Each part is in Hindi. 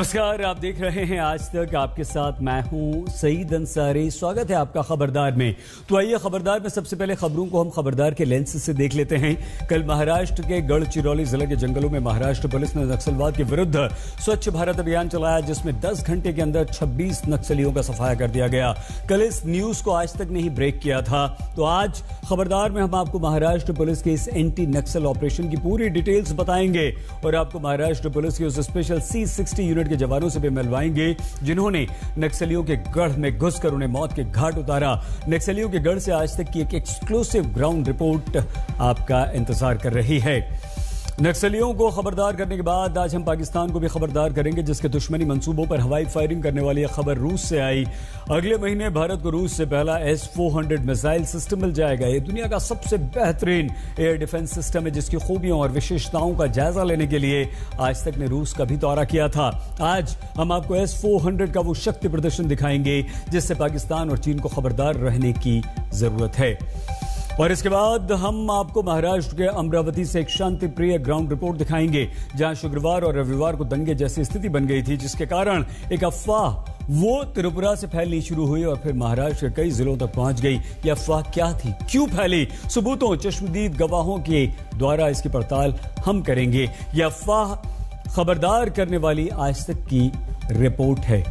नमस्कार, आप देख रहे हैं आज तक। आपके साथ मैं हूं सईद अंसारी। स्वागत है आपका खबरदार में। तो आइए खबरदार में सबसे पहले खबरों को हम खबरदार के लेंस से देख लेते हैं। कल महाराष्ट्र के गढ़चिरौली जिले के जंगलों में महाराष्ट्र पुलिस ने नक्सलवाद के विरुद्ध स्वच्छ भारत अभियान चलाया, जिसमें 10 घंटे के अंदर 26 नक्सलियों का सफाया कर दिया गया। कल इस न्यूज को आज तक ने ही ब्रेक किया था, तो आज खबरदार में हम आपको महाराष्ट्र पुलिस के इस एंटी नक्सल ऑपरेशन की पूरी डिटेल्स बताएंगे और आपको महाराष्ट्र पुलिस की उस स्पेशल C60 यूनिट के जवानों से भी मिलवाएंगे जिन्होंने नक्सलियों के गढ़ में घुसकर उन्हें मौत के घाट उतारा। नक्सलियों के गढ़ से आज तक की एक एक्सक्लूसिव ग्राउंड रिपोर्ट आपका इंतजार कर रही है। नक्सलियों को खबरदार करने के बाद आज हम पाकिस्तान को भी खबरदार करेंगे, जिसके दुश्मनी मंसूबों पर हवाई फायरिंग करने वाली यह खबर रूस से आई। अगले महीने भारत को रूस से पहला S-400 मिसाइल सिस्टम मिल जाएगा। ये दुनिया का सबसे बेहतरीन एयर डिफेंस सिस्टम है, जिसकी खूबियों और विशेषताओं का जायजा लेने के लिए आज तक ने रूस का भी दौरा किया था। आज हम आपको S-400 का वो शक्ति प्रदर्शन दिखाएंगे जिससे पाकिस्तान और चीन को खबरदार रहने की जरूरत है। और इसके बाद हम आपको महाराष्ट्र के अमरावती से एक शांति प्रिय ग्राउंड रिपोर्ट दिखाएंगे, जहां शुक्रवार और रविवार को दंगे जैसी स्थिति बन गई थी, जिसके कारण एक अफवाह वो त्रिपुरा से फैलनी शुरू हुई और फिर महाराष्ट्र के कई जिलों तक पहुंच गई। यह अफवाह क्या थी, क्यों फैली, सबूतों चश्मदीद गवाहों के द्वारा इसकी पड़ताल हम करेंगे। यह अफवाह खबरदार करने वाली आज तक की रिपोर्ट है।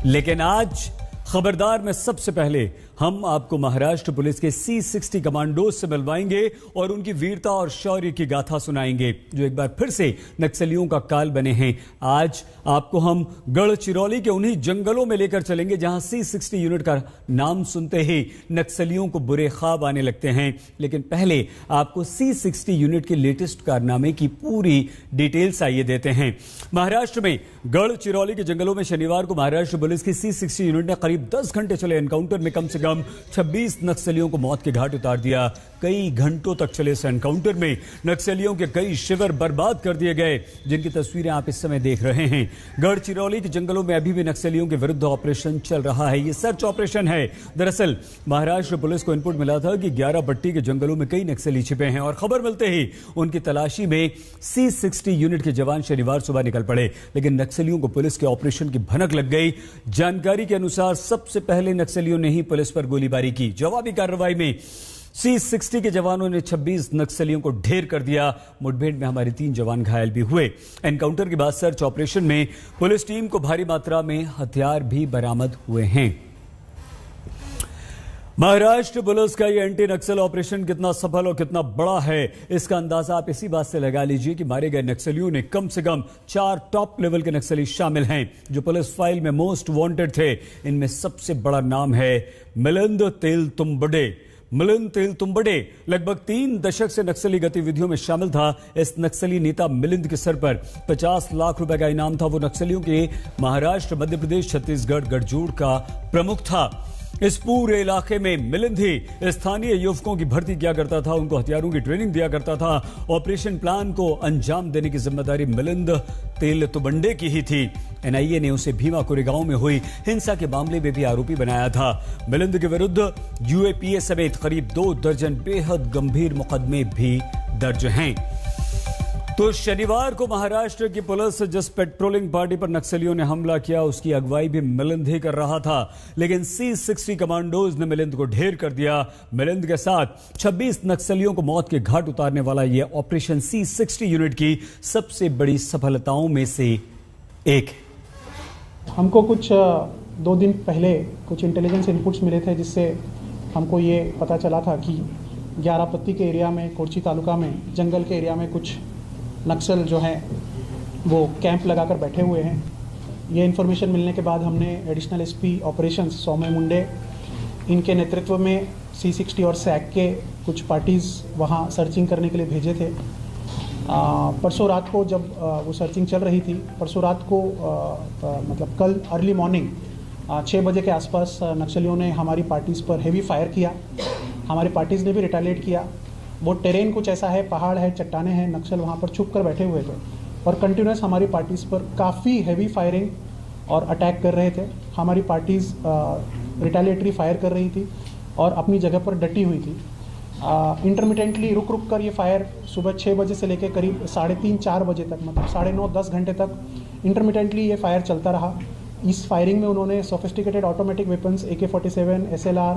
लेकिन आज खबरदार में सबसे पहले हम आपको महाराष्ट्र पुलिस के C60 कमांडोज से मिलवाएंगे और उनकी वीरता और शौर्य की गाथा सुनाएंगे, जो एक बार फिर से नक्सलियों का काल बने हैं। आज आपको हम गढ़चिरौली के उन्हीं जंगलों में लेकर चलेंगे जहां C60 यूनिट का नाम सुनते ही नक्सलियों को बुरे ख्वाब आने लगते हैं। लेकिन पहले आपको C60 यूनिट के लेटेस्ट कारनामे की पूरी डिटेल्स आइए देते हैं। महाराष्ट्र में गढ़चिरौली के जंगलों में शनिवार को महाराष्ट्र पुलिस की C60 यूनिट ने करीब 10 घंटे चले एनकाउंटर में कम से कम 26 नक्सलियों को मौत के घाट उतार दिया। कई घंटों तक चले इस एनकाउंटर में नक्सलियों के कई शिविर बर्बाद कर दिए गए, जिनकी तस्वीरें आप इस समय देख रहे हैं। गढ़चिरौली के जंगलों में अभी भी नक्सलियों के विरुद्ध ऑपरेशन चल रहा है। ये सर्च ऑपरेशन है। दरअसल महाराष्ट्र पुलिस को इनपुट मिला था कि 11 पट्टी के जंगलों में कई नक्सली छिपे हैं और खबर मिलते ही उनकी तलाशी में C60 यूनिट के जवान शनिवार सुबह निकल पड़े, लेकिन नक्सलियों को पुलिस के ऑपरेशन की भनक लग गई। जानकारी के अनुसार सबसे पहले नक्सलियों ने ही पुलिस पर गोलीबारी की। जवाबी कार्रवाई में C60 के जवानों ने 26 नक्सलियों को ढेर कर दिया। मुठभेड़ में हमारे 3 जवान घायल भी हुए। एनकाउंटर के बाद सर्च ऑपरेशन में पुलिस टीम को भारी मात्रा में हथियार भी बरामद हुए हैं। महाराष्ट्र पुलिस का ये एंटी नक्सल ऑपरेशन कितना सफल और कितना बड़ा है, इसका अंदाजा आप इसी बात से लगा लीजिए कि मारे गए नक्सलियों ने कम से कम 4 टॉप लेवल के नक्सली शामिल हैं जो पुलिस फाइल में मोस्ट वांटेड थे। इनमें सबसे बड़ा नाम है मिलिंद तेलतुंबडे। मिलिंद तेलतुंबडे लगभग 3 दशक से नक्सली गतिविधियों में शामिल था। इस नक्सली नेता मिलिंद के सर पर 50 लाख रुपए का इनाम था। वो नक्सलियों के महाराष्ट्र, मध्य प्रदेश, छत्तीसगढ़, गठजोड़ का प्रमुख था। इस पूरे इलाके में मिलिंद ही स्थानीय युवकों की भर्ती किया करता था, उनको हथियारों की ट्रेनिंग दिया करता था। ऑपरेशन प्लान को अंजाम देने की जिम्मेदारी मिलिंद तेलतुंबडे की ही थी। NIA ने उसे भीमा कोरेगांव में हुई हिंसा के मामले में भी आरोपी बनाया था। मिलिंद के विरुद्ध UAPA समेत करीब 2 दर्जन बेहद गंभीर मुकदमे भी दर्ज हैं। तो शनिवार को महाराष्ट्र की पुलिस जिस पेट्रोलिंग पार्टी पर नक्सलियों ने हमला किया, उसकी अगुवाई भी मिलिंद ही कर रहा था, लेकिन C60 कमांडोज ने मिलिंद को ढेर कर दिया। मिलिंद के साथ 26 नक्सलियों को मौत के घाट उतारने वाला यह ऑपरेशन C60 यूनिट की सबसे बड़ी सफलताओं में से एक है। हमको कुछ 2 दिन पहले कुछ इंटेलिजेंस इनपुट्स मिले थे, जिससे हमको ये पता चला था कि 11 पत्ती के एरिया में, कोरची तालुका में, जंगल के एरिया में कुछ नक्सल जो हैं वो कैंप लगाकर बैठे हुए हैं। ये इन्फॉर्मेशन मिलने के बाद हमने एडिशनल SP ऑपरेशंस सौम्य मुंडे, इनके नेतृत्व में C60 और SAC के कुछ पार्टीज़ वहाँ सर्चिंग करने के लिए भेजे थे। परसों रात को जब वो सर्चिंग चल रही थी, परसों रात को मतलब कल अर्ली मॉर्निंग 6 बजे के आसपास नक्सलियों ने हमारी पार्टीज़ पर हेवी फायर किया। हमारी पार्टीज़ ने भी रिटेलिएट किया। वो टेरेन कुछ ऐसा है, पहाड़ है, चट्टाने हैं, नक्सल वहाँ पर छुप कर बैठे हुए थे और कंटिन्यूस हमारी पार्टीज़ पर काफ़ी हैवी फायरिंग और अटैक कर रहे थे। हमारी पार्टीज़ रिटेलिएटरी फायर कर रही थी और अपनी जगह पर डटी हुई थी। इंटरमिटेंटली रुक रुक कर ये फायर सुबह 6 बजे से लेकर करीब 3:30-4 बजे तक, मतलब 9:30-10 घंटे तक इंटरमिटेंटली ये फायर चलता रहा। इस फायरिंग में उन्होंने sophisticated automatic weapons AK-47, SLR,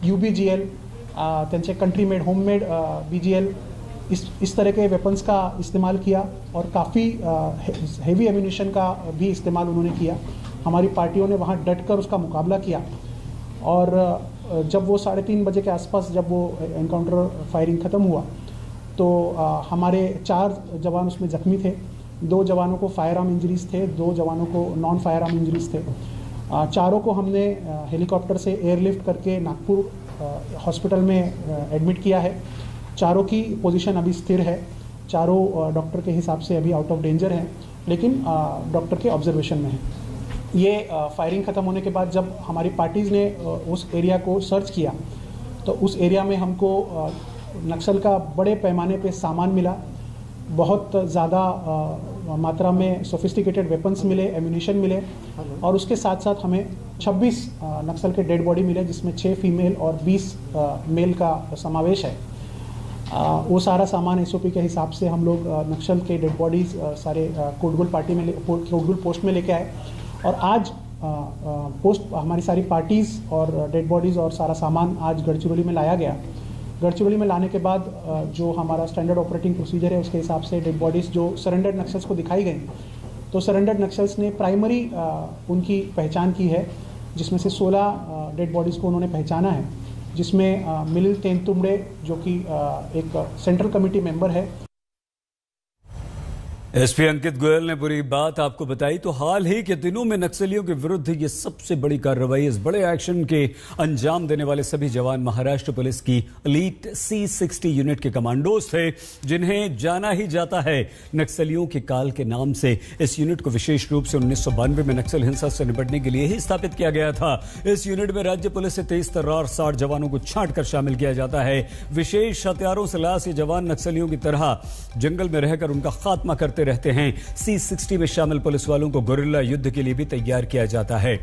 UBGL, त्यांचे country made home made BGL, इस तरह के वेपन्स का इस्तेमाल किया और काफ़ी हेवी एम्यूनिशन का भी इस्तेमाल उन्होंने किया। हमारी पार्टियों ने वहाँ डट कर उसका मुकाबला किया और जब वो 3:30 बजे के आसपास जब वो एनकाउंटर फायरिंग ख़त्म हुआ तो हमारे 4 जवान उसमें ज़ख्मी थे। 2 जवानों को फायर आर्म इंजरीज़ थे, 2 जवानों को नॉन फायर आर्म इंजरीज़ थे। चारों को हमने हेलीकॉप्टर से एयरलिफ्ट करके नागपुर हॉस्पिटल में एडमिट किया है। चारों की पोजीशन अभी स्थिर है। चारों डॉक्टर के हिसाब से अभी आउट ऑफ डेंजर हैं, लेकिन डॉक्टर के ऑब्जर्वेशन में है। ये फायरिंग ख़त्म होने के बाद जब हमारी पार्टीज़ ने उस एरिया को सर्च किया तो उस एरिया में हमको नक्सल का बड़े पैमाने पे सामान मिला। बहुत ज़्यादा मात्रा में सोफिस्टिकेटेड वेपन्स मिले, एम्यूनिशन मिले और उसके साथ साथ हमें 26 नक्सल के डेड बॉडी मिले, जिसमें 6 फीमेल और 20 मेल का समावेश है। वो सारा सामान SOP के हिसाब से हम लोग नक्सल के डेड बॉडीज़ सारे कोटगुल पोस्ट में लेके आए और आज पोस्ट हमारी सारी पार्टीज़ और डेड बॉडीज़ और सारा सामान आज गढ़चिरौली में लाया गया। गढ़चिरौली में लाने के बाद जो हमारा स्टैंडर्ड ऑपरेटिंग प्रोसीजर है उसके हिसाब से डेड बॉडीज़ जो सरेंडर्ड नक्सल्स को दिखाई गई, तो सरेंडर्ड नक्सल्स ने प्राइमरी उनकी पहचान की है, जिसमें से 16 डेड बॉडीज़ को उन्होंने पहचाना है, जिसमें मिलिल तेंतुमड़े जो कि एक सेंट्रल कमेटी मेंबर है। SP अंकित गोयल ने पूरी बात आपको बताई। तो हाल ही के दिनों में नक्सलियों के विरुद्ध ये सबसे बड़ी कार्रवाई, इस बड़े एक्शन के अंजाम देने वाले सभी जवान महाराष्ट्र पुलिस की एलीट C60 यूनिट के कमांडोज थे, जिन्हें जाना ही जाता है नक्सलियों के काल के नाम से। इस यूनिट को विशेष रूप से 1992 में नक्सल हिंसा से निपटने के लिए ही स्थापित किया गया था। इस यूनिट में राज्य पुलिस से 23 तर्रार 60 जवानों को छांट कर शामिल किया जाता है। विशेष हथियारों से लैस ये जवान नक्सलियों की तरह जंगल में रहकर उनका खात्मा करते रहते हैं। C60 में शामिल पुलिस वालों को गुरिल्ला युद्ध के लिए भी तैयार किया जाता है।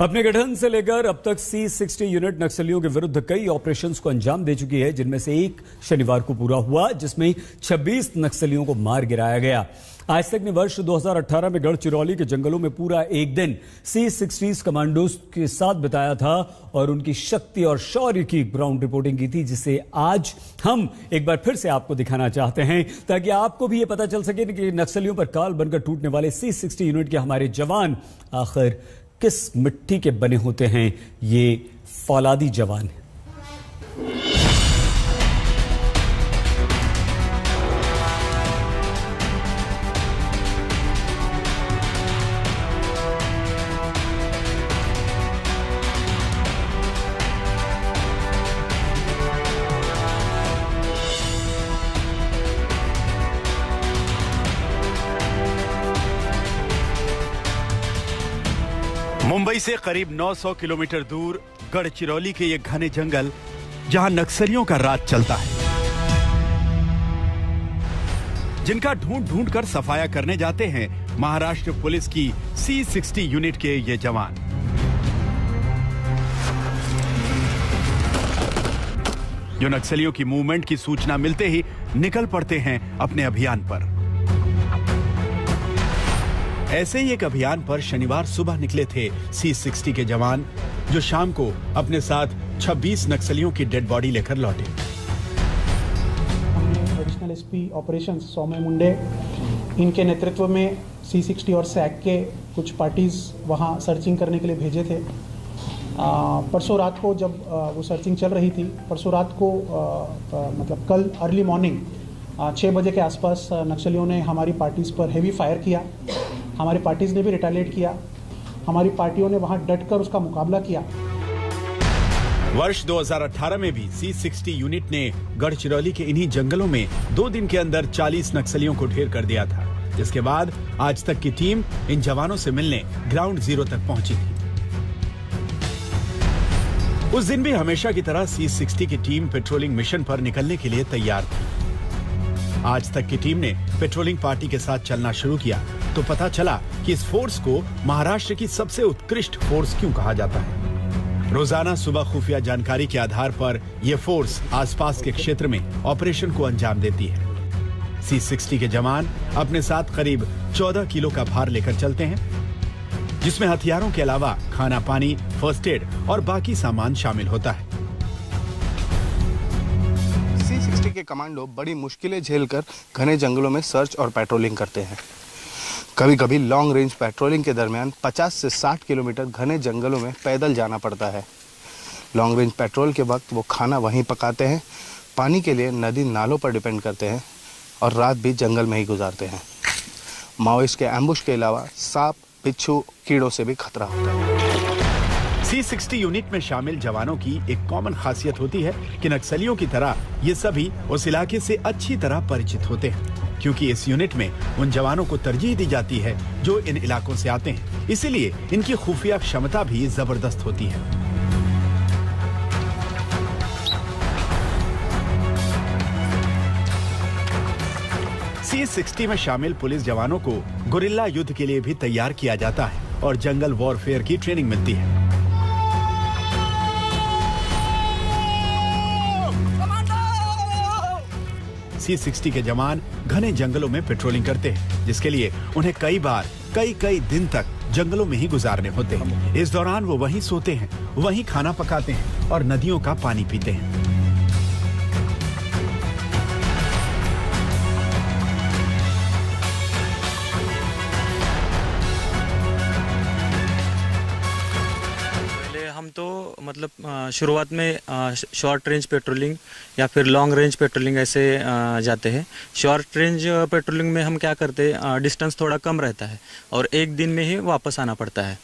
अपने गठन से लेकर अब तक C60 यूनिट नक्सलियों के विरुद्ध कई ऑपरेशंस को अंजाम दे चुकी है, जिनमें से एक शनिवार को पूरा हुआ, जिसमें 26 नक्सलियों को मार गिराया गया। आज तक ने वर्ष 2018 में गढ़चिरौली के जंगलों में पूरा एक दिन C60 कमांडोज के साथ बिताया था और उनकी शक्ति और शौर्य की ग्राउंड रिपोर्टिंग की थी, जिसे आज हम एक बार फिर से आपको दिखाना चाहते हैं, ताकि आपको भी ये पता चल सके कि नक्सलियों पर काल बनकर टूटने वाले C60 यूनिट के हमारे जवान आखिर किस मिट्टी के बने होते हैं। ये फौलादी जवान है। मुंबई से करीब 900 किलोमीटर दूर गढ़चिरौली के ये घने जंगल, जहां नक्सलियों का राज चलता है, जिनका ढूंढ ढूंढ कर सफाया करने जाते हैं महाराष्ट्र पुलिस की C60 यूनिट के ये जवान। जो नक्सलियों की मूवमेंट की सूचना मिलते ही निकल पड़ते हैं अपने अभियान पर। ऐसे ही एक अभियान पर शनिवार सुबह निकले थे C60 के जवान, जो शाम को अपने साथ 26 नक्सलियों की डेड बॉडी लेकर लौटे। हमने एडिशनल SP ऑपरेशंस सौम्य मुंडे, इनके नेतृत्व में C60 और SAC के कुछ पार्टीज वहां सर्चिंग करने के लिए भेजे थे। परसों रात को जब वो सर्चिंग चल रही थी, परसों रात को मतलब कल अर्ली मॉर्निंग 6 बजे के आसपास नक्सलियों ने हमारी पार्टीज पर हेवी फायर किया। हमारी पार्टीज ने भी रिटेलिएट किया। हमारी पार्टियों ने वहां डट कर उसका मुकाबला किया। वर्ष 2018 में भी C60 यूनिट ने गढ़चिरौली के इन्हीं जंगलों में 2 दिन के अंदर 40 नक्सलियों को ढेर कर दिया था, जिसके बाद आज तक की टीम इन जवानों से मिलने ग्राउंड जीरो तक पहुंची थी। उस दिन भी हमेशा की तरह C60 की टीम पेट्रोलिंग मिशन पर निकलने के लिए तैयार थी। आज तक की टीम ने पेट्रोलिंग पार्टी के साथ चलना शुरू किया तो पता चला कि इस फोर्स को महाराष्ट्र की सबसे उत्कृष्ट फोर्स क्यों कहा जाता है। रोजाना सुबह खुफिया जानकारी के आधार पर यह फोर्स आसपास के क्षेत्र में ऑपरेशन को अंजाम देती है। C60 के जवान अपने साथ करीब 14 किलो का भार लेकर चलते हैं, जिसमें हथियारों के अलावा खाना पानी, फर्स्ट एड और बाकी सामान शामिल होता है। C60 के कमांडो बड़ी मुश्किलें झेलकर घने जंगलों में सर्च और पेट्रोलिंग करते हैं। कभी कभी लॉन्ग रेंज पेट्रोलिंग के दरमियान 50 से 60 किलोमीटर घने जंगलों में पैदल जाना पड़ता है। लॉन्ग रेंज पेट्रोल के वक्त वो खाना वहीं पकाते हैं, पानी के लिए नदी नालों पर डिपेंड करते हैं और रात भी जंगल में ही गुजारते हैं। माओइस्ट के एम्बुश के अलावा सांप, बिच्छू, कीड़ों से भी खतरा होता है। C60 यूनिट में शामिल जवानों की एक कॉमन खासियत होती है कि नक्सलियों की तरह ये सभी उस इलाके से अच्छी तरह परिचित होते हैं, क्योंकि इस यूनिट में उन जवानों को तरजीह दी जाती है जो इन इलाकों से आते हैं। इसीलिए इनकी खुफिया क्षमता भी जबरदस्त होती है। C60 में शामिल पुलिस जवानों को गुरिल्ला युद्ध के लिए भी तैयार किया जाता है और जंगल वॉरफेयर की ट्रेनिंग मिलती है। C60 के जवान घने जंगलों में पेट्रोलिंग करते हैं, जिसके लिए उन्हें कई बार कई दिन तक जंगलों में ही गुजारने होते हैं। इस दौरान वो वहीं सोते हैं, वहीं खाना पकाते हैं और नदियों का पानी पीते हैं। हम तो मतलब शुरुआत में शॉर्ट रेंज पेट्रोलिंग या फिर लॉन्ग रेंज पेट्रोलिंग ऐसे जाते हैं। शॉर्ट रेंज पेट्रोलिंग में हम क्या करते हैं, डिस्टेंस थोड़ा कम रहता है और एक दिन में ही वापस आना पड़ता है।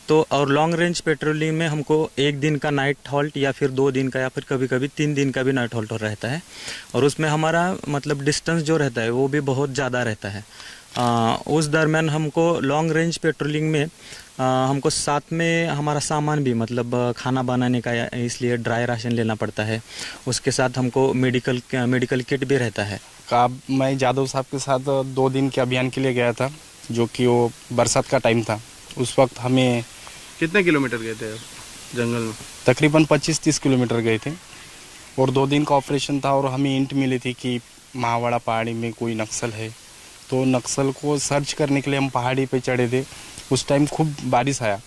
तो और लॉन्ग रेंज पेट्रोलिंग में हमको एक दिन का नाइट हॉल्ट या फिर 2 दिन का या फिर कभी कभी 3 दिन का भी नाइट हॉल्ट रहता है और उसमें हमारा मतलब डिस्टेंस जो रहता है वो भी बहुत ज़्यादा रहता है। उस दरमियान हमको लॉन्ग रेंज पेट्रोलिंग में हमको साथ में हमारा सामान भी मतलब खाना बनाने का, इसलिए ड्राई राशन लेना पड़ता है। उसके साथ हमको मेडिकल किट भी रहता है। मैं जादव साहब के साथ 2 दिन के अभियान के लिए गया था, जो कि वो बरसात का टाइम था। उस वक्त हमें कितने किलोमीटर गए थे जंगल में? तकरीबन 25-30 किलोमीटर गए थे और 2 दिन का ऑपरेशन था और हमें इंट मिली थी कि महावाड़ा पहाड़ी में कोई नक्सल है। तो नक्सल को सर्च करने के लिए हम पहाड़ी पे चढ़े थे। उस टाइम खूब बारिश आया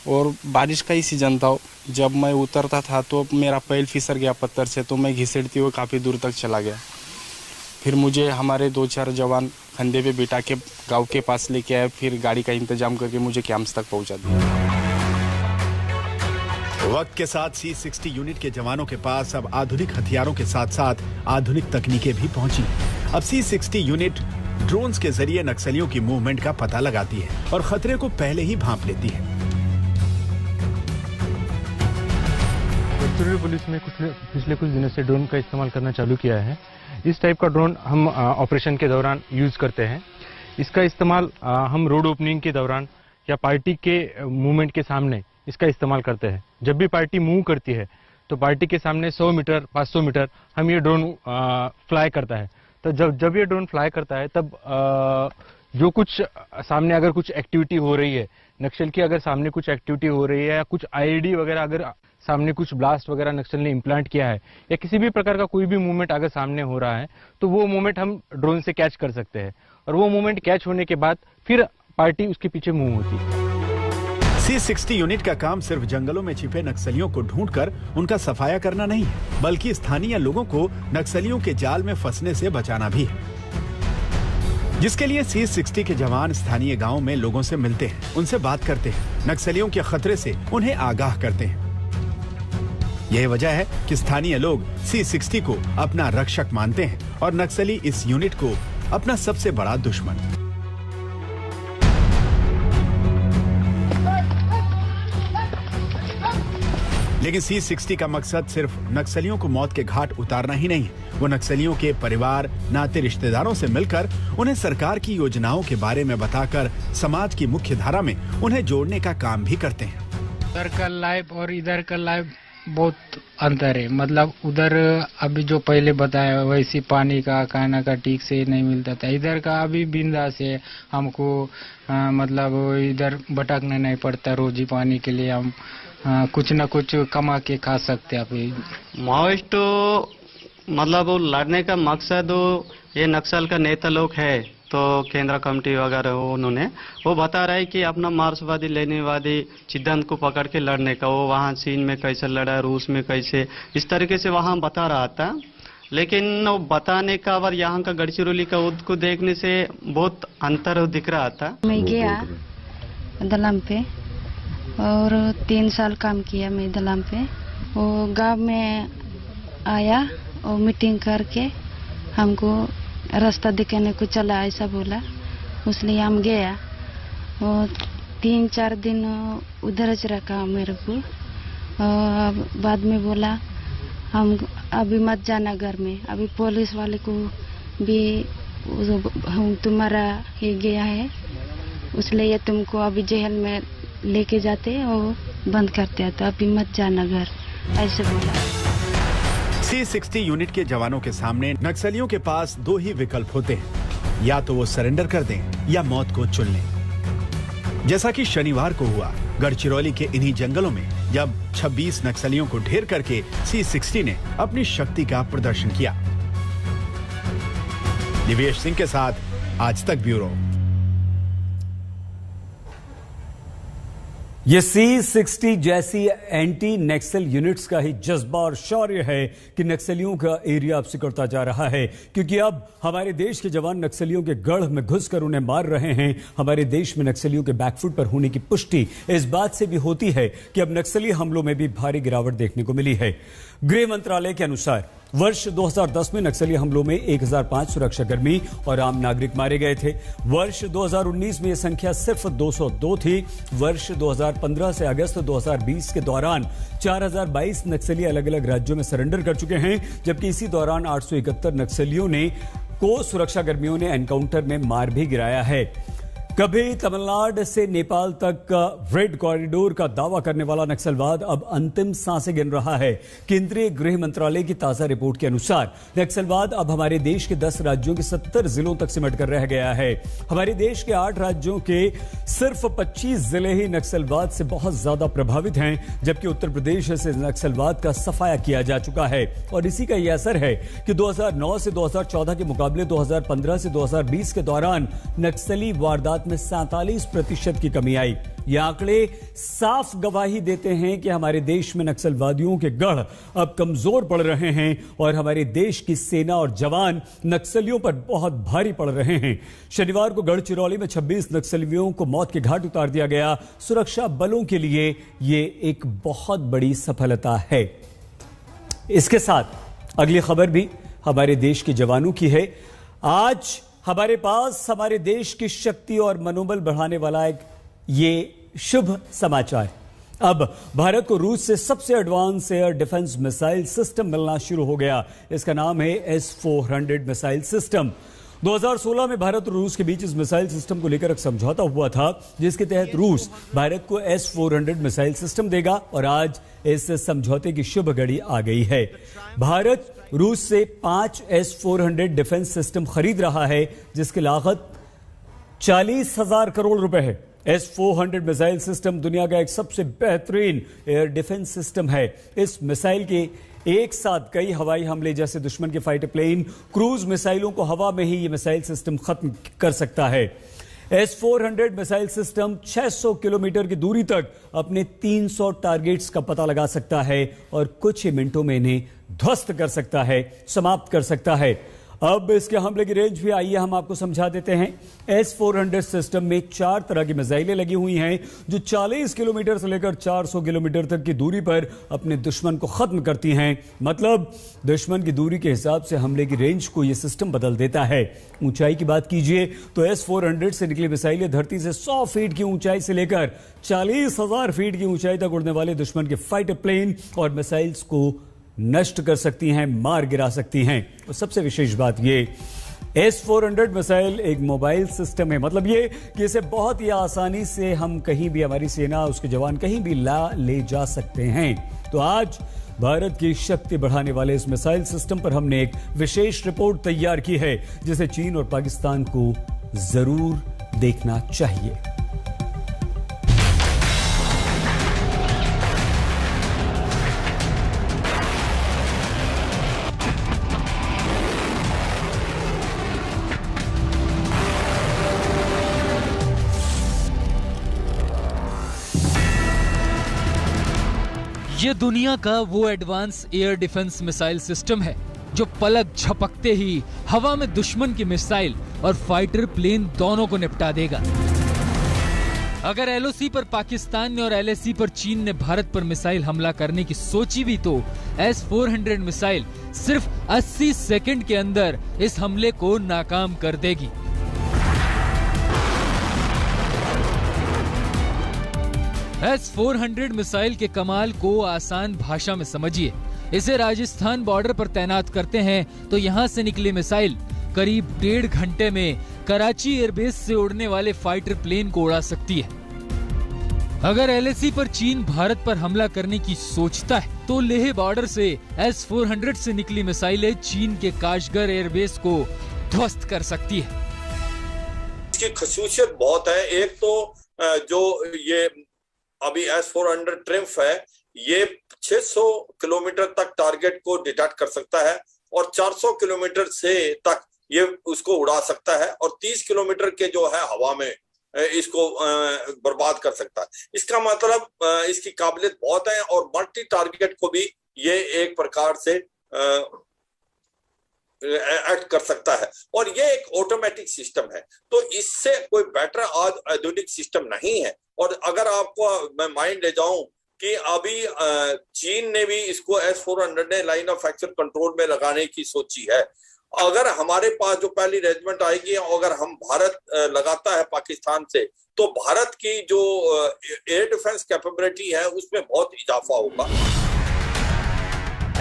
और बारिश का ही सीजन था। जब मैं उतरता था तो मेरा पैर फिसल गया पत्थर से, तो मैं घिसटते हुए काफ़ी दूर तक चला गया। फिर मुझे हमारे 2-4 जवान कंधे पे बिठा के गांव के पास लेके आए, फिर गाड़ी का इंतजाम करके मुझे कैंप्स तक पहुंचा दिया। वक्त के साथ C60 यूनिट के जवानों के पास अब आधुनिक हथियारों के साथ साथ आधुनिक तकनीकें भी पहुंची। अब C60 यूनिट ड्रोन्स के जरिए नक्सलियों की मूवमेंट का पता लगाती है और खतरे को पहले ही भांप लेती है। उत्तरी पुलिस ने पिछले कुछ दिनों से ड्रोन का इस्तेमाल करना चालू किया है। इस टाइप का ड्रोन हम ऑपरेशन के दौरान यूज करते हैं। इसका इस्तेमाल हम रोड ओपनिंग के दौरान या पार्टी के मूवमेंट के सामने इसका इस्तेमाल करते हैं। जब भी पार्टी मूव करती है तो पार्टी के सामने 100 मीटर 500 मीटर हम ये ड्रोन फ्लाई करता है। तो जब ये ड्रोन फ्लाई करता है तब जो कुछ सामने अगर कुछ एक्टिविटी हो रही है, नक्सल की अगर सामने कुछ एक्टिविटी हो रही है या कुछ आईईडी वगैरह अगर सामने कुछ ब्लास्ट वगैरह नक्सल ने इम्प्लांट किया है या किसी भी प्रकार का कोई भी मूवमेंट अगर सामने हो रहा है तो वो मूवमेंट हम ड्रोन से कैच कर सकते हैं और वो मूवमेंट कैच होने के बाद फिर पार्टी उसके पीछे मूव होती है। C60 यूनिट का काम सिर्फ जंगलों में छिपे नक्सलियों को ढूंढकर उनका सफाया करना नहीं है, बल्कि स्थानीय लोगों को नक्सलियों के जाल में फंसने से बचाना भी है, जिसके लिए C60 के जवान स्थानीय गांवों में लोगों से मिलते हैं, उनसे बात करते हैं, नक्सलियों के खतरे से उन्हें आगाह करते हैं। यही वजह है कि स्थानीय लोग C60 को अपना रक्षक मानते हैं और नक्सली इस यूनिट को अपना सबसे बड़ा दुश्मन। लेकिन C60 का मकसद सिर्फ नक्सलियों को मौत के घाट उतारना ही नहीं है। वो नक्सलियों के परिवार, नाते, रिश्तेदारों से मिलकर उन्हें सरकार की योजनाओं के बारे में बताकर समाज की मुख्य धारा में उन्हें जोड़ने का काम भी करते हैं। उधर का लाइफ और इधर का लाइफ बहुत अंतर है। मतलब उधर अभी जो पहले बताया वैसी पानी का, खाना का ठीक से नहीं मिलता था। इधर का अभी बिंदास है, हमको मतलब इधर भटकना नहीं पड़ता। रोजी पानी के लिए हम कुछ न कुछ कमा के खा सकते हैं। अभी माओइस्ट मतलब वो लड़ने का मकसद ये नक्सल का नेता लोग है तो केंद्र कमेटी वगैरह उन्होंने वो बता रहा है कि अपना मार्क्सवादी लेनिनवादी सिद्धांत को पकड़ के लड़ने का, वो वहाँ चीन में कैसे लड़ा, रूस में कैसे, इस तरीके से वहाँ बता रहा था। लेकिन वो बताने का और यहाँ का गढ़चिरौली का युद्ध को देखने से बहुत अंतर दिख रहा था। मैं गया दलम पे और 3 साल काम किया मैं दलम पे। वो गांव में आया और मीटिंग करके हमको रास्ता दिखाने को चला ऐसा बोला, इसलिए हम गया। वो 3-4 दिन उधर ज रखा मेरे को। बाद में बोला हम अभी मत जाना घर में, अभी पुलिस वाले को भी तुम्हारा ये गया है, इसलिए तुमको अभी जेल में लेके जाते और बंद करते, तो अभी मत जाना घर, ऐसे बोला। C60 यूनिट के जवानों के सामने नक्सलियों के पास 2 ही विकल्प होते हैं, या तो वो सरेंडर कर दें या मौत को चुन लें। जैसा कि शनिवार को हुआ गढ़चिरौली के इन्हीं जंगलों में, जब 26 नक्सलियों को ढेर करके C60 ने अपनी शक्ति का प्रदर्शन किया। दिवेश सिंह के साथ आज तक ब्यूरो। ये C60 जैसी एंटी नक्सल यूनिट्स का ही जज्बा और शौर्य है कि नक्सलियों का एरिया अब सिकुड़ता जा रहा है, क्योंकि अब हमारे देश के जवान नक्सलियों के गढ़ में घुसकर उन्हें मार रहे हैं। हमारे देश में नक्सलियों के बैकफुट पर होने की पुष्टि इस बात से भी होती है कि अब नक्सली हमलों में भी भारी गिरावट देखने को मिली है। गृह मंत्रालय के अनुसार वर्ष 2010 में नक्सली हमलों में 1005 सुरक्षाकर्मी और आम नागरिक मारे गए थे। वर्ष 2019 में यह संख्या सिर्फ 202 थी। वर्ष 2015 से अगस्त 2020 के दौरान 4022 नक्सली अलग अलग राज्यों में सरेंडर कर चुके हैं, जबकि इसी दौरान 871 नक्सलियों को सुरक्षाकर्मियों ने एनकाउंटर में मार भी गिराया है। कभी तमिलनाडु से नेपाल तक रेड कॉरिडोर का दावा करने वाला नक्सलवाद अब अंतिम सांसें गिन रहा है। केंद्रीय गृह मंत्रालय की ताजा रिपोर्ट के अनुसार नक्सलवाद अब हमारे देश के 10 राज्यों के 70 जिलों तक सिमट कर रह गया है। हमारे देश के 8 राज्यों के सिर्फ 25 जिले ही नक्सलवाद से बहुत ज्यादा प्रभावित हैं, जबकि उत्तर प्रदेश से नक्सलवाद का सफाया किया जा चुका है। और इसी का यह असर है कि 2009 से 2014 के मुकाबले 2015 से 2020 के दौरान नक्सली वारदात में 47% की कमी आई। ये आंकड़े साफ गवाही देते हैं कि हमारे देश में नक्सलवादियों के गढ़ अब कमजोर पड़ रहे हैं और हमारे देश की सेना और जवान नक्सलियों पर बहुत भारी पड़ रहे हैं। शनिवार को गढ़चिरौली में 26 नक्सलियों को मौत के घाट उतार दिया गया। सुरक्षा बलों के लिए ये एक बहुत बड़ी सफलता है। इसके साथ अगली खबर भी हमारे देश के जवानों की है। आज हमारे पास हमारे देश की शक्ति और मनोबल बढ़ाने वाला एक ये शुभ समाचार। अब भारत को रूस से सबसे advance air defence missile system मिलना शुरू हो गया। इसका नाम है S-400 मिसाइल सिस्टम। 2016 में भारत और रूस के बीच इस मिसाइल सिस्टम को लेकर एक समझौता हुआ था, जिसके तहत रूस भारत को S-400 मिसाइल सिस्टम देगा और आज इस समझौते की शुभ घड़ी आ गई है। भारत रूस से 5 S-400 डिफेंस सिस्टम खरीद रहा है, जिसकी लागत 40,000 करोड़ रुपए है। S-400 मिसाइल सिस्टम दुनिया का एक सबसे बेहतरीन एयर डिफेंस सिस्टम है। इस मिसाइल के एक साथ कई हवाई हमले जैसे दुश्मन के फाइटर प्लेन, क्रूज मिसाइलों को हवा में ही ये मिसाइल सिस्टम खत्म कर सकता है। S-400 मिसाइल सिस्टम 600 किलोमीटर की दूरी तक अपने 300 टारगेट्स का पता लगा सकता है और कुछ ही मिनटों में इन्हें ध्वस्त कर सकता है, समाप्त कर सकता है। अब इसके हमले की रेंज भी आइए हम आपको समझा देते हैं। S-400 सिस्टम में 4 तरह की मिसाइलें लगी हुई हैं, जो 40 किलोमीटर से लेकर 400 किलोमीटर तक की दूरी पर अपने दुश्मन को खत्म करती हैं। मतलब दुश्मन की दूरी के हिसाब से हमले की रेंज को यह सिस्टम बदल देता है। ऊंचाई की बात कीजिए तो S-400 से निकली मिसाइलें धरती से 100 फीट की ऊंचाई से लेकर 40,000 फीट की ऊंचाई तक उड़ने वाले दुश्मन के फाइटर प्लेन और मिसाइल्स को नष्ट कर सकती हैं, मार गिरा सकती हैं। और सबसे विशेष बात ये, S-400 मिसाइल एक मोबाइल सिस्टम है। मतलब ये कि इसे बहुत ही आसानी से हम कहीं भी, हमारी सेना, उसके जवान कहीं भी ले जा सकते हैं। तो आज भारत की शक्ति बढ़ाने वाले इस मिसाइल सिस्टम पर हमने एक विशेष रिपोर्ट तैयार की है, जिसे चीन और पाकिस्तान को जरूर देखना चाहिए। ये दुनिया का वो advance air defence missile system है जो पलक झपकते ही हवा में दुश्मन की मिसाइल और फाइटर प्लेन दोनों को निपटा देगा। अगर एलओसी पर पाकिस्तान ने और एलएसी पर चीन ने भारत पर मिसाइल हमला करने की सोची भी तो S-400 मिसाइल सिर्फ 80 सेकंड के अंदर इस हमले को नाकाम कर देगी। S-400 मिसाइल के कमाल को आसान भाषा में समझिए। इसे राजस्थान बॉर्डर पर तैनात करते हैं तो यहाँ से निकली मिसाइल करीब 1.5 घंटे में कराची एयरबेस से उड़ने वाले फाइटर प्लेन को उड़ा सकती है। अगर एलएसी पर चीन भारत पर हमला करने की सोचता है तो लेह बॉर्डर से S-400 से निकली मिसाइलें चीन के काशगर एयरबेस को ध्वस्त कर सकती है। इसकी खसूसियत बहुत है। एक तो जो ये अभी S-400 ट्रिम्फ है, ये 600 किलोमीटर तक टारगेट को डिटेक्ट कर सकता है और 400 किलोमीटर से तक ये उसको उड़ा सकता है और 30 किलोमीटर के जो है हवा में इसको बर्बाद कर सकता है। इसका मतलब इसकी काबिलियत बहुत है और मल्टी टारगेट को भी ये एक प्रकार से एक्ट कर सकता है और ये एक ऑटोमेटिक सिस्टम है। तो इससे कोई बेटर आधुनिक सिस्टम नहीं है। और अगर आपको मैं माइंड ले जाऊं कि अभी चीन ने भी इसको S-400 ने लाइन ऑफ एक्शन कंट्रोल में लगाने की सोची है। अगर हमारे पास जो पहली रेजिमेंट आएगी, अगर हम भारत लगाता है पाकिस्तान से, तो भारत की जो एयर डिफेंस कैपेबिलिटी है उसमें बहुत इजाफा होगा।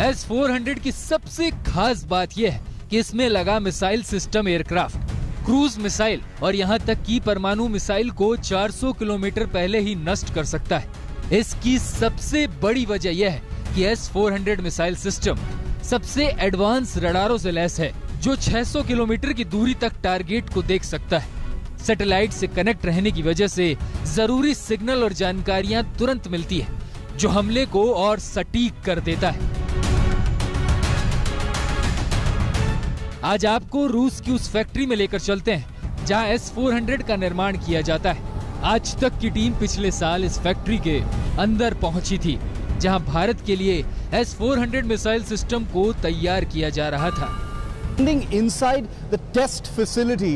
S-400 की सबसे खास बात यह है कि इसमें लगा missile system aircraft, cruise missile और यहाँ तक कि परमाणु मिसाइल को 400 किलोमीटर पहले ही नष्ट कर सकता है। इसकी सबसे बड़ी वजह यह है कि S-400 मिसाइल सिस्टम सबसे एडवांस रडारों से लैस है जो 600 किलोमीटर की दूरी तक टारगेट को देख सकता है। सैटेलाइट से कनेक्ट रहने की वजह से जरूरी सिग्नल और जानकारियां तुरंत मिलती है जो हमले को और सटीक कर देता है। आज आपको रूस की उस फैक्ट्री में लेकर चलते हैं जहां S-400 का निर्माण किया जाता है। आज तक की टीम पिछले साल इस फैक्ट्री के अंदर पहुंची थी जहां भारत के लिए S-400 मिसाइल सिस्टम को तैयार किया जा रहा था। Inside the test facility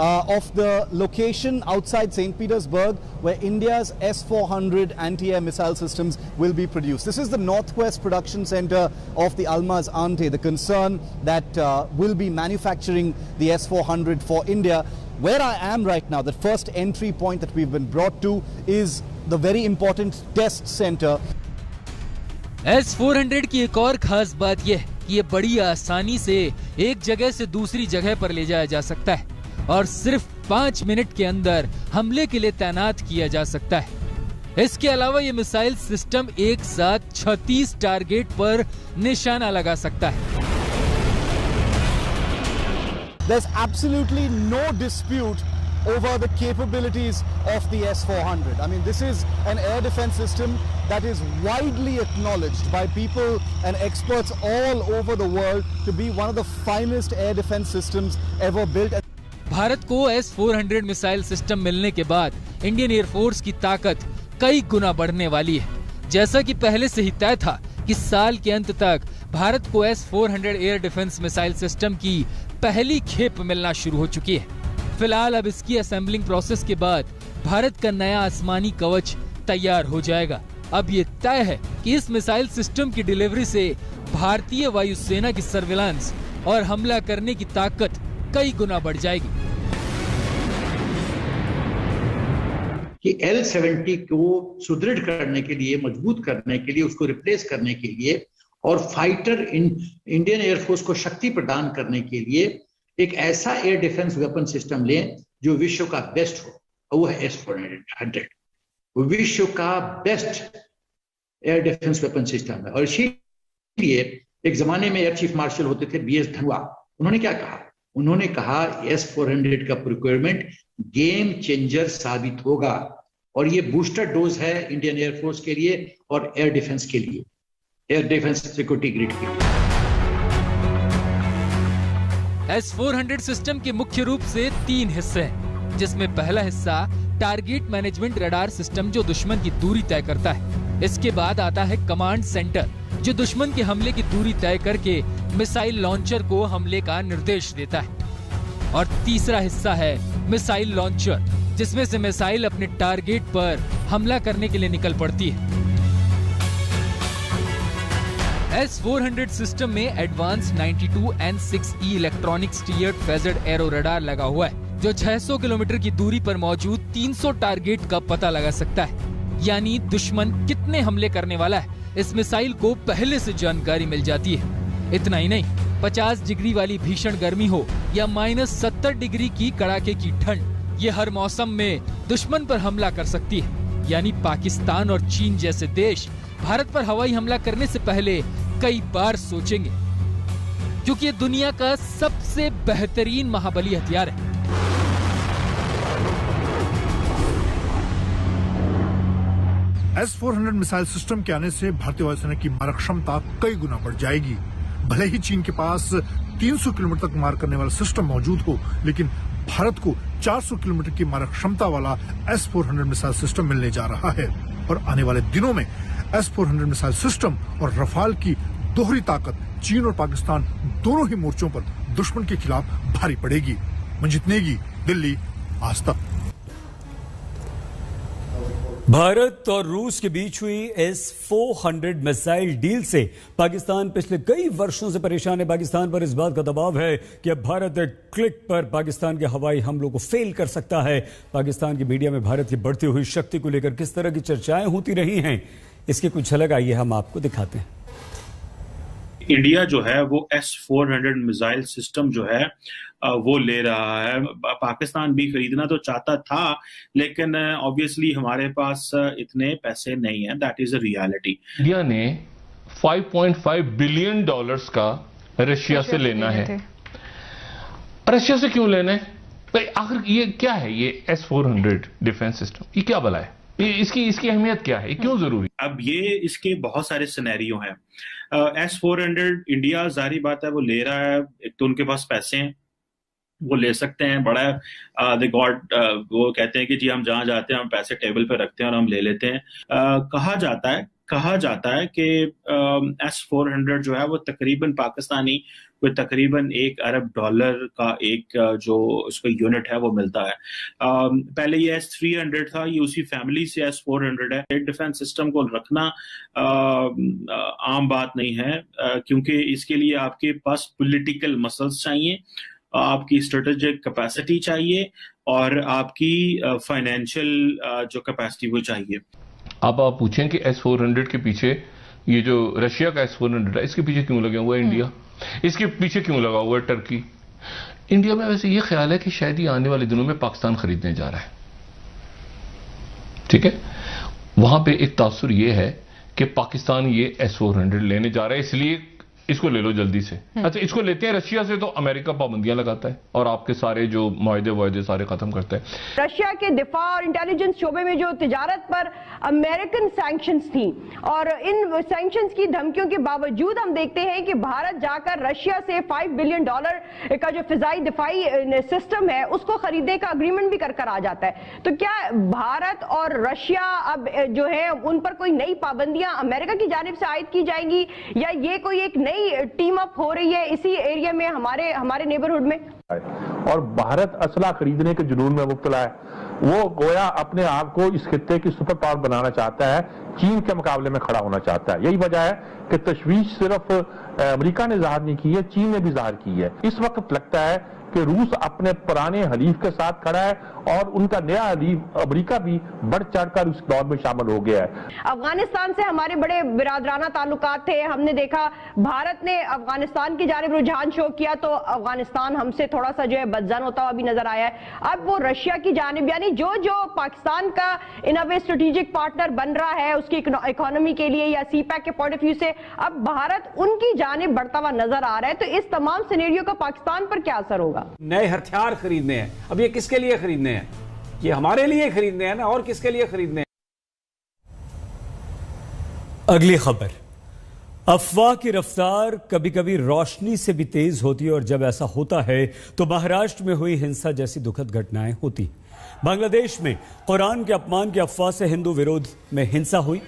of the location outside St. Petersburg where India's S-400 anti-air missile systems will be produced. This is the Northwest Production Center of the Almaz Ante, the concern that will be manufacturing the S-400 for India. Where I am right now, the first entry point that we've been brought to is the very important test center. S-400 की एक और खास बात यह है कि ये बड़ी आसानी से एक जगह से दूसरी जगह पर ले जाया जा सकता है और सिर्फ 5 मिनट के अंदर हमले के लिए तैनात किया जा सकता है। इसके अलावा ये मिसाइल सिस्टम एक साथ 36 टारगेट पर निशाना लगा सकता है। There's absolutely no dispute over the capabilities of the S-400. I mean, this is an air defense system that is widely acknowledged by people and experts all over the world to be one of the finest air defense systems ever built. Bharat को S-400 मिसाइल सिस्टम मिलने के बाद इंडियन एयरफोर्स की ताकत कई गुना बढ़ने वाली है। जैसा कि पहले से ही तय था कि साल के अंत तक भारत को S-400 air defence missile system की पहली खेप मिलना शुरू हो चुकी है। फिलहाल अब इसकी असेंबलिंग प्रोसेस के बाद भारत का नया आसमानी कवच तैयार हो जाएगा। अब ये तय है कि इस मिसाइल सिस्टम की डिलीवरी से भारतीय वायुसेना की सर्विलांस और हमला करने की ताकत कई गुना बढ़ जाएगी। कि L-70 को सुदृढ़ करने के लिए, मजबूत करने के लिए, उसको रिप्लेस करने के लिए और फाइटर इंडियन एयरफोर्स को शक्ति प्रदान करने के लिए एक ऐसा एयर डिफेंस वेपन सिस्टम लें जो विश्व का बेस्ट हो, और वो है S-400। विश्व का best air defence weapon system है। और इसीलिए एक जमाने में एयर चीफ मार्शल होते थे BS धनोआ, उन्होंने क्या कहा? उन्होंने कहा S-400 का प्रोक्योरमेंट गेम चेंजर साबित होगा और ये बूस्टर डोज है इंडियन एयरफोर्स के लिए और एयर डिफेंस के लिए, एयर डिफेंस सिक्योरिटी ग्रिड के लिए। S-400 सिस्टम के मुख्य रूप से 3 हिस्से हैं, जिसमें पहला हिस्सा टारगेट मैनेजमेंट रडार सिस्टम जो दुश्मन की दूरी तय करता है। इसके बाद आता है कमांड सेंटर, जो दुश्मन के हमले की दूरी तय करके मिसाइल लॉन्चर को हमले का निर्देश देता है। और तीसरा हिस्सा है मिसाइल लॉन्चर, जिसमें से मिसाइल अपने टारगेट पर हमला करने के लिए निकल पड़ती है। S-400 सिस्टम में advance 92N6E electronic steered phased array radar लगा हुआ है, जो 600 किलोमीटर की दूरी पर मौजूद 300 टारगेट का पता लगा सकता है। यानी दुश्मन कितने हमले करने वाला है, इस मिसाइल को पहले से जानकारी मिल जाती है। इतना ही नहीं, 50 डिग्री वाली भीषण गर्मी हो या -70 डिग्री की कड़ाके की ठंड, ये हर मौसम में दुश्मन पर हमला कर सकती है। यानी पाकिस्तान और चीन जैसे देश भारत पर हवाई हमला करने से पहले कई बार सोचेंगे, क्योंकि ये दुनिया का सबसे बेहतरीन महाबली हथियार है। S-400 मिसाइल सिस्टम के आने से भारतीय वायुसेना की मारक क्षमता कई गुना बढ़ जाएगी। भले ही चीन के पास 300 किलोमीटर तक मार करने वाला सिस्टम मौजूद हो, लेकिन भारत को 400 किलोमीटर की मारक क्षमता वाला S-400 मिसाइल सिस्टम मिलने जा रहा है। और आने वाले दिनों में S-400 मिसाइल सिस्टम और रफाल की दोहरी ताकत चीन और पाकिस्तान दोनों ही मोर्चों पर दुश्मन के खिलाफ भारी पड़ेगी। मंजित नेगी, दिल्ली, आज तक। भारत और रूस के बीच हुई S-400 मिसाइल डील से पाकिस्तान पिछले कई वर्षों से परेशान है। पाकिस्तान पर इस बात का दबाव है कि अब भारत एक क्लिक पर पाकिस्तान के हवाई हमलों को फेल कर सकता है। पाकिस्तान की मीडिया में भारत की बढ़ती हुई शक्ति को लेकर किस तरह की चर्चाएं होती रही हैं, इसकी कुछ झलक आइए हम आपको दिखाते हैं। इंडिया जो है वो S-400 मिसाइल सिस्टम जो है वो ले रहा है। पाकिस्तान भी खरीदना तो चाहता था, लेकिन ऑब्वियसली हमारे पास इतने पैसे नहीं हैं। That is a reality. India ने $5.5 बिलियन का रशिया से लेना है। रशिया से क्यों लेना है भाई? आखिर ये क्या है, ये S-400 डिफेंस सिस्टम, ये क्या भला है? इसकी अहमियत क्या है, क्यों जरूरी? अब ये इसके बहुत सारे सिनेरियो हैं। S-400 इंडिया जारी बात है वो ले रहा है। एक तो उनके पास पैसे हैं, वो ले सकते हैं। बड़ा दे गॉट वो कहते हैं कि जी हम जहां जाते हैं हम पैसे टेबल पे रखते हैं और हम ले लेते हैं। कहा जाता है कि S-400 जो है वो तकरीबन पाकिस्तानी कोई तकरीबन $1 अरब का एक जो उसका यूनिट है वो मिलता है। पहले ये S-300 था, ये उसी फैमिली से S-400 है। डिफेंस सिस्टम को रखना आम बात नहीं है, क्योंकि इसके लिए आपके पास पॉलिटिकल मसल्स चाहिए, आपकी स्ट्रेटेजिक कैपेसिटी चाहिए और आपकी फाइनेंशियल जो कैपेसिटी वो चाहिए। अब आप पूछें कि S-400 के पीछे, ये जो रशिया का S-400 है, इसके पीछे क्यों लगा हुआ है इंडिया? इसके पीछे क्यों लगा हुआ है टर्की? इंडिया में वैसे ये ख्याल है कि शायद ये आने वाले दिनों में पाकिस्तान खरीदने जा रहा है। ठीक है, वहां पे एक तासुर ये है कि पाकिस्तान ये S-400 लेने जा रहा है, इसलिए इसको ले लो जल्दी से। अच्छा, इसको लेते हैं रशिया से तो अमेरिका पाबंदियां लगाता है और आपके सारे जो मुआहदे सारे खत्म करता है। रशिया के दिफा और इंटेलिजेंस शोबे में जो तिजारत पर अमेरिकन सैंक्शंस थी, और इन सैंक्शंस की धमकियों के बावजूद हम देखते हैं कि भारत जाकर रशिया से $5 बिलियन का जो फिजाई दिफाई सिस्टम है उसको खरीदने का अग्रीमेंट भी कर आ जाता है। तो क्या भारत और रशिया अब जो है उन पर कोई नई पाबंदियां अमेरिका की जानिब से आयद की जाएंगी, या ये कोई एक नई टीम अप हो रही है इसी एरिया में, हमारे नेबरहुड में? और भारत असला खरीदने के जुनून में मुब्तला है। वो गोया अपने आप को इस खित्ते की सुपर पावर बनाना चाहता है, चीन के मुकाबले में खड़ा होना चाहता है। यही वजह है कि तशवीश सिर्फ अमेरिका ने जाहिर नहीं की है, चीन ने भी जाहिर की है। इस वक्त लगता है कि रूस अपने पुराने हलीफ के साथ खड़ा है और उनका नया हलीफ अमेरिका भी बढ़ चढ़कर उस दौर में शामिल हो गया है। अफगानिस्तान से हमारे बड़े बिरादराना ताल्लुकात थे। हमने देखा भारत ने अफगानिस्तान की जानिब रुझान शो किया तो अफगानिस्तान हमसे थोड़ा सा जो है बदजन होता हुआ भी नजर आया है। अब वो रशिया की जानिब, यानी जो पाकिस्तान का इन अ वे स्ट्रेटेजिक पार्टनर बन रहा है उसकी इकोनॉमी के लिए या सीपैक के पॉइंट ऑफ व्यू से, अब भारत उनकी जानिब बढ़ता हुआ नजर आ रहा है। तो इस तमाम सिनेरियो का पाकिस्तान पर क्या असर होगा? नए हथियार खरीदने हैं। अब ये किसके लिए खरीदने हैं? ये हमारे लिए खरीदने हैं ना, और किसके लिए खरीदने हैं? अगली खबर, अफवाह की रफ्तार कभी कभी रोशनी से भी तेज होती है और जब ऐसा होता है तो महाराष्ट्र में हुई हिंसा जैसी दुखद घटनाएं होती। बांग्लादेश में कुरान के अपमान की अफवाह से हिंदू विरोध में हिंसा हुई।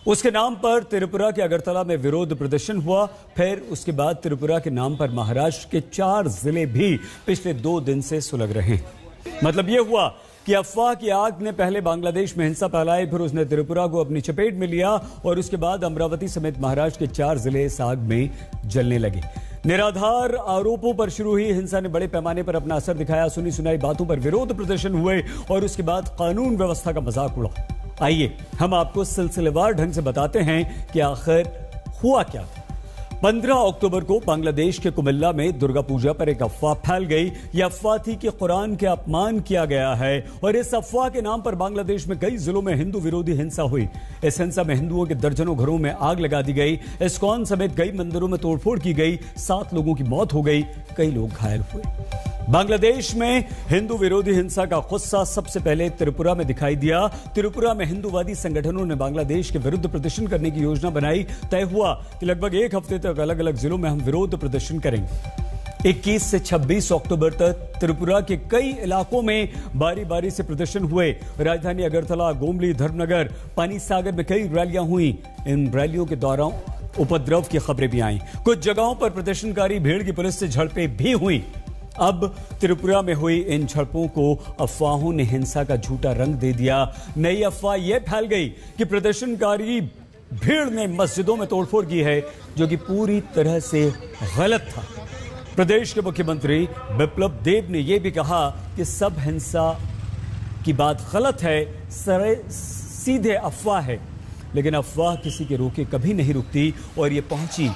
उसके नाम पर त्रिपुरा के अगरतला में विरोध प्रदर्शन हुआ। फिर उसके बाद त्रिपुरा के नाम पर महाराष्ट्र के 4 जिले भी पिछले 2 दिन से सुलग रहे हैं। मतलब यह हुआ कि अफवाह की आग ने पहले बांग्लादेश में हिंसा फैलाई, फिर उसने त्रिपुरा को अपनी चपेट में लिया और उसके बाद अमरावती समेत महाराष्ट्र के 4 जिले इस आग में जलने लगे। निराधार आरोपों पर शुरू हुई हिंसा ने बड़े पैमाने पर अपना असर दिखाया। सुनी सुनाई बातों पर विरोध प्रदर्शन हुए और उसके बाद कानून व्यवस्था का मजाक उड़ा। आइए हम आपको सिलसिलेवार ढंग से बताते हैं कि आखिर हुआ क्या था। 15 अक्टूबर को बांग्लादेश के कुमिल्ला में दुर्गा पूजा पर एक अफवाह फैल गई। यह अफवाह थी कि कुरान के अपमान किया गया है और इस अफवाह के नाम पर बांग्लादेश में कई जिलों में हिंदू विरोधी हिंसा हुई। इस हिंसा में हिंदुओं के दर्जनों घरों में आग लगा दी गई। इस्कॉन समेत कई मंदिरों में तोड़फोड़ की गई। 7 लोगों की मौत हो गई, कई लोग घायल हुए। बांग्लादेश में हिंदू विरोधी हिंसा का गुस्सा सबसे पहले त्रिपुरा में दिखाई दिया। त्रिपुरा में हिंदूवादी संगठनों ने बांग्लादेश के विरुद्ध प्रदर्शन करने की योजना बनाई। तय हुआ कि लगभग 1 हफ्ते तक अलग अलग जिलों में हम विरोध प्रदर्शन करेंगे। 21 से 26 अक्टूबर तक त्रिपुरा के कई इलाकों में बारी बारी से प्रदर्शन हुए। राजधानी अगरतला, गोमली, धर्मनगर, पानी सागर में कई रैलियां हुई। इन रैलियों के दौरान उपद्रव की खबरें भी आईं। कुछ जगहों पर प्रदर्शनकारी भीड़ की पुलिस से झड़पें भी हुई। अब त्रिपुरा में हुई इन झड़पों को अफवाहों ने हिंसा का झूठा रंग दे दिया। नई अफवाह यह फैल गई कि प्रदर्शनकारी भीड़ ने मस्जिदों में तोड़फोड़ की है, जो कि पूरी तरह से गलत था। प्रदेश के मुख्यमंत्री बिप्लब देब ने यह भी कहा कि सब हिंसा की बात गलत है, सीधे अफवाह है। लेकिन अफवाह किसी के रोके कभी नहीं रुकती और ये पहुंची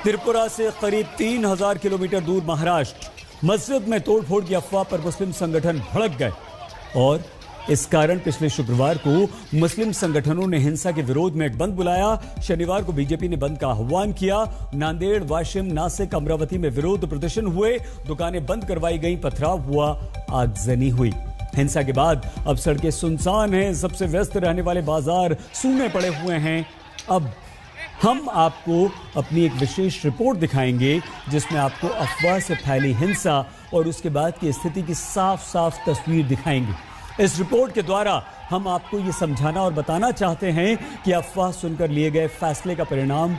त्रिपुरा से करीब 3000 किलोमीटर दूर महाराष्ट्र। मस्जिद में तोड़फोड़ की अफवाह पर मुस्लिम संगठन भड़क गए और इस कारण पिछले शुक्रवार को मुस्लिम संगठनों ने हिंसा के विरोध में एक बंद बुलाया। शनिवार को बीजेपी ने बंद का आह्वान किया। नांदेड़, वाशिम, नासिक, अमरावती में विरोध प्रदर्शन हुए। दुकानें बंद करवाई गई, पथराव हुआ, आगजनी हुई। हिंसा के बाद अब सड़कें सुनसान हैं। सबसे व्यस्त रहने वाले बाजार सूने पड़े हुए हैं। अब हम आपको अपनी एक विशेष रिपोर्ट दिखाएंगे जिसमें आपको अफवाह से फैली हिंसा और उसके बाद की स्थिति की साफ साफ तस्वीर दिखाएंगे। इस रिपोर्ट के द्वारा हम आपको ये समझाना और बताना चाहते हैं कि अफवाह सुनकर लिए गए फैसले का परिणाम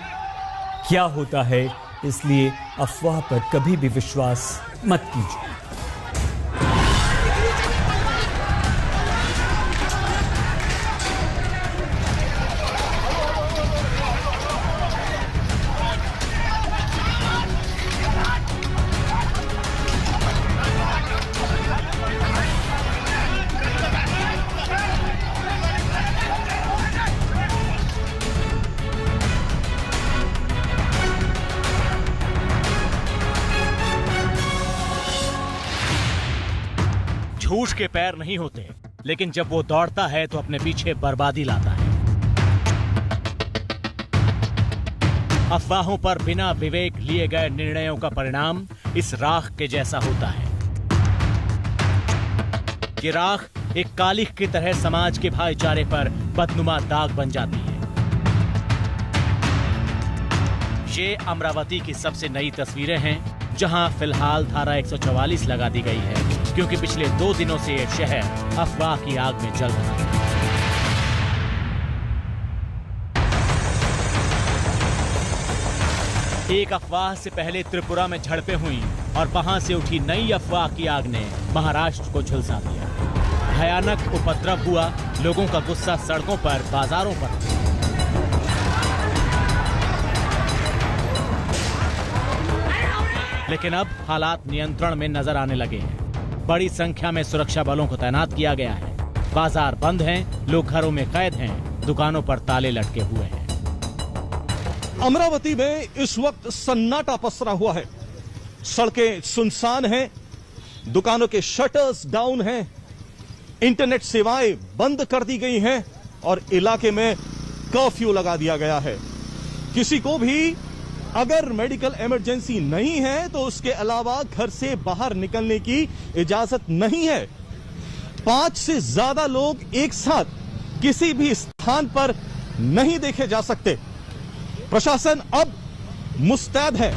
क्या होता है। इसलिए अफवाह पर कभी भी विश्वास मत कीजिए। झूठ के पैर नहीं होते, लेकिन जब वो दौड़ता है तो अपने पीछे बर्बादी लाता है। अफवाहों पर बिना विवेक लिए गए निर्णयों का परिणाम इस राख के जैसा होता है। ये राख एक कालिख की तरह समाज के भाईचारे पर बदनुमा दाग बन जाती है। ये अमरावती की सबसे नई तस्वीरें हैं, जहां फिलहाल धारा 144 लगा दी गई है, क्योंकि पिछले 2 दिनों से ये शहर अफवाह की आग में जल रहा है। एक अफवाह से पहले त्रिपुरा में झड़पें हुई और वहां से उठी नई अफवाह की आग ने महाराष्ट्र को झुलसा दिया। भयानक उपद्रव हुआ, लोगों का गुस्सा सड़कों पर, बाजारों पर। लेकिन अब हालात नियंत्रण में नजर आने लगे हैं। बड़ी संख्या में सुरक्षा बलों को तैनात किया गया है। बाजार बंद हैं, लोग घरों में कैद हैं, दुकानों पर ताले लटके हुए हैं। अमरावती में इस वक्त सन्नाटा पसरा हुआ है। सड़कें सुनसान हैं, दुकानों के शटर्स डाउन हैं, इंटरनेट सेवाएं बंद कर दी गई हैं और इलाके में कर्फ्यू लगा दिया गया है। किसी को भी अगर मेडिकल इमरजेंसी नहीं है तो उसके अलावा घर से बाहर निकलने की इजाजत नहीं है। 5 से ज्यादा लोग एक साथ किसी भी स्थान पर नहीं देखे जा सकते। प्रशासन अब मुस्तैद है।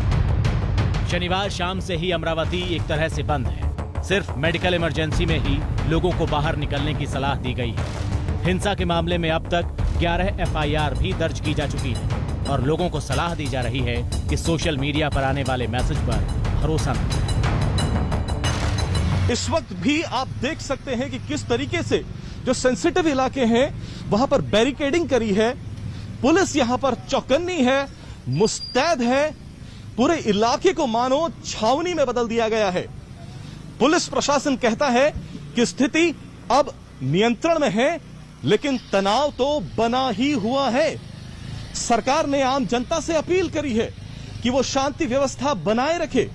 शनिवार शाम से ही अमरावती एक तरह से बंद है। सिर्फ मेडिकल इमरजेंसी में ही लोगों को बाहर निकलने की सलाह दी गई है। हिंसा के मामले में अब तक 11 FIR भी दर्ज की जा चुकी है और लोगों को सलाह दी जा रही है कि सोशल मीडिया पर आने वाले मैसेज पर भरोसा न करें। इस वक्त भी आप देख सकते हैं कि किस तरीके से जो सेंसिटिव इलाके हैं वहां पर बैरिकेडिंग करी है। पुलिस यहां पर चौकन्नी है, मुस्तैद है। पूरे इलाके को मानो छावनी में बदल दिया गया है। पुलिस प्रशासन कहता है कि स्थिति अब नियंत्रण में है, लेकिन तनाव तो बना ही हुआ है। सरकार ने आम जनता से अपील करी है कि वो शांति व्यवस्था बनाए रखे।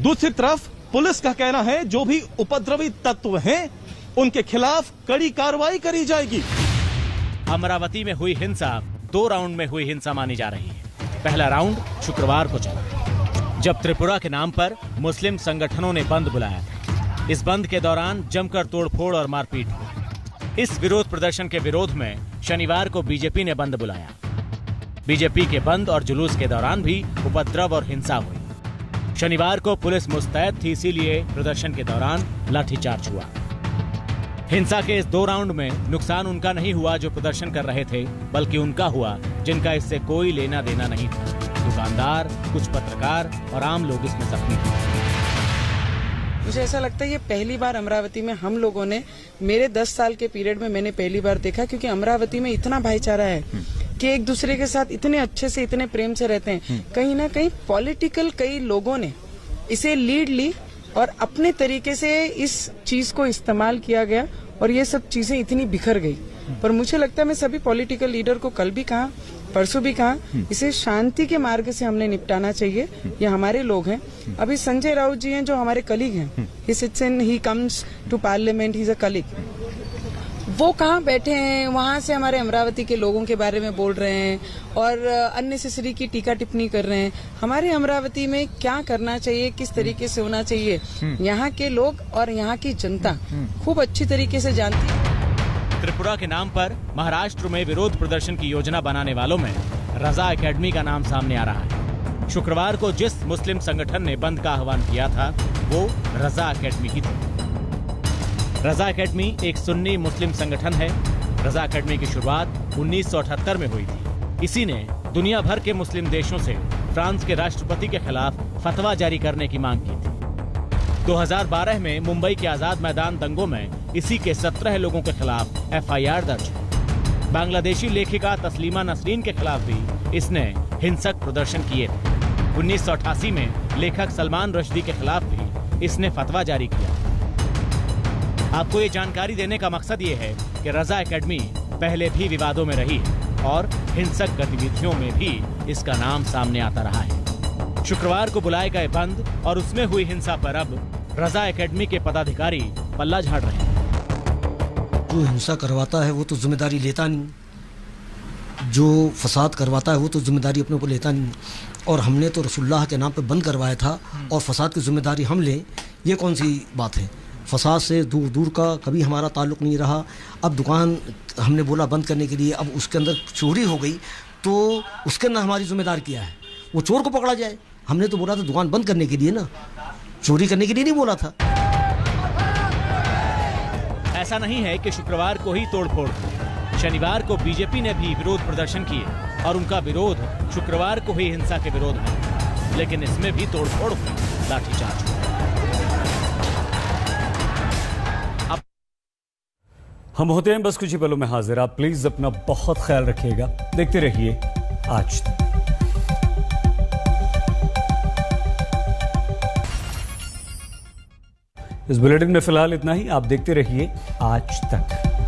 दूसरी तरफ पुलिस का कहना है जो भी उपद्रवी तत्व हैं उनके खिलाफ कड़ी कार्रवाई करी जाएगी। अमरावती में हुई हिंसा 2 राउंड में हुई हिंसा मानी जा रही है। पहला राउंड शुक्रवार को चला, जब त्रिपुरा के नाम पर मुस्लिम संगठनों ने बंद बुलाया था। इस बंद के दौरान जमकर तोड़फोड़ और मारपीट हुई। इस विरोध प्रदर्शन के विरोध में शनिवार को बीजेपी ने बंद बुलाया। बीजेपी के बंद और जुलूस के दौरान भी उपद्रव और हिंसा हुई। शनिवार को पुलिस मुस्तैद थी, इसीलिए प्रदर्शन के दौरान लाठीचार्ज हुआ। हिंसा के इस 2 राउंड में नुकसान उनका नहीं हुआ जो प्रदर्शन कर रहे थे, बल्कि उनका हुआ जिनका इससे कोई लेना देना नहीं था। दुकानदार, कुछ पत्रकार और आम लोग इसमें जख्मी थे। मुझे ऐसा लगता है ये पहली बार अमरावती में हम लोगों ने, मेरे 10 साल के पीरियड में मैंने पहली बार देखा, क्योंकि अमरावती में इतना भाईचारा है कि एक दूसरे के साथ इतने अच्छे से, इतने प्रेम से रहते हैं। कहीं ना कहीं पॉलिटिकल कई लोगों ने इसे लीड ली और अपने तरीके से इस चीज को इस्तेमाल किया गया और ये सब चीजें इतनी बिखर गई। पर मुझे लगता है मैं सभी पॉलिटिकल लीडर को कल भी कहा, परसों भी कहा, इसे शांति के मार्ग से हमने निपटाना चाहिए। ये हमारे लोग हैं। अभी संजय राउत जी हैं जो हमारे कलीग हैं, he comes to parliament, he is a colleague. वो कहाँ बैठे हैं, वहाँ से हमारे अमरावती के लोगों के बारे में बोल रहे हैं और अननेसेसरी की टीका टिप्पणी कर रहे हैं। हमारे अमरावती में क्या करना चाहिए, किस तरीके से होना चाहिए, यहाँ के लोग और यहाँ की जनता खूब अच्छी तरीके से जानती है। त्रिपुरा के नाम पर महाराष्ट्र में विरोध प्रदर्शन की योजना बनाने वालों में रजा एकेडमी का नाम सामने आ रहा है। शुक्रवार को जिस मुस्लिम संगठन ने बंद का आह्वान किया था वो रजा एकेडमी ही थी। रजा एकेडमी एक सुन्नी मुस्लिम संगठन है। रजा एकेडमी की शुरुआत 1978 में हुई थी। इसी ने दुनिया भर के मुस्लिम देशों से फ्रांस के राष्ट्रपति के खिलाफ फतवा जारी करने की मांग की थी। 2012 में मुंबई के आजाद मैदान दंगों में इसी के 17 लोगों के खिलाफ FIR दर्ज हुई। बांग्लादेशी लेखिका तस्लीमा नसरीन के खिलाफ भी इसने हिंसक प्रदर्शन किए थे। 1988 में लेखक सलमान रश्दी के खिलाफ भी इसने फतवा जारी किया। आपको ये जानकारी देने का मकसद ये है कि रजा एकेडमी पहले भी विवादों में रही है और हिंसक गतिविधियों में भी इसका नाम सामने आता रहा है। शुक्रवार को बुलाए गए बंद और उसमें हुई हिंसा पर अब रजा एकेडमी के पदाधिकारी पल्ला झाड़ रहे हैं। जो हिंसा करवाता है वो तो जिम्मेदारी लेता नहीं, जो फसाद करवाता है वो तो जिम्मेदारी अपने ऊपर लेता नहीं। और हमने तो रसूलुल्लाह के नाम पे बंद करवाया था और फसाद की जिम्मेदारी हम लें, ये कौन सी बात है। फसाद से दूर दूर का कभी हमारा ताल्लुक़ नहीं रहा। अब दुकान हमने बोला बंद करने के लिए, अब उसके अंदर चोरी हो गई तो उसके अंदर हमारी जिम्मेदार क्या है, वो चोर को पकड़ा जाए। हमने तो बोला था दुकान बंद करने के लिए ना, चोरी करने के लिए नहीं बोला था। ऐसा नहीं है कि शुक्रवार को ही तोड़फोड़ हुई। शनिवार को बीजेपी ने भी विरोध प्रदर्शन किए और उनका विरोध शुक्रवार को हुई हिंसा के विरोध में, लेकिन इसमें भी तोड़फोड़ हुई, लाठीचार्ज हुआ। हम होते हैं बस कुछ ही पलों में हाजिर। आप प्लीज अपना बहुत ख्याल रखिएगा। देखते रहिए आज तक। इस बुलेटिन में फिलहाल इतना ही। आप देखते रहिए आज तक।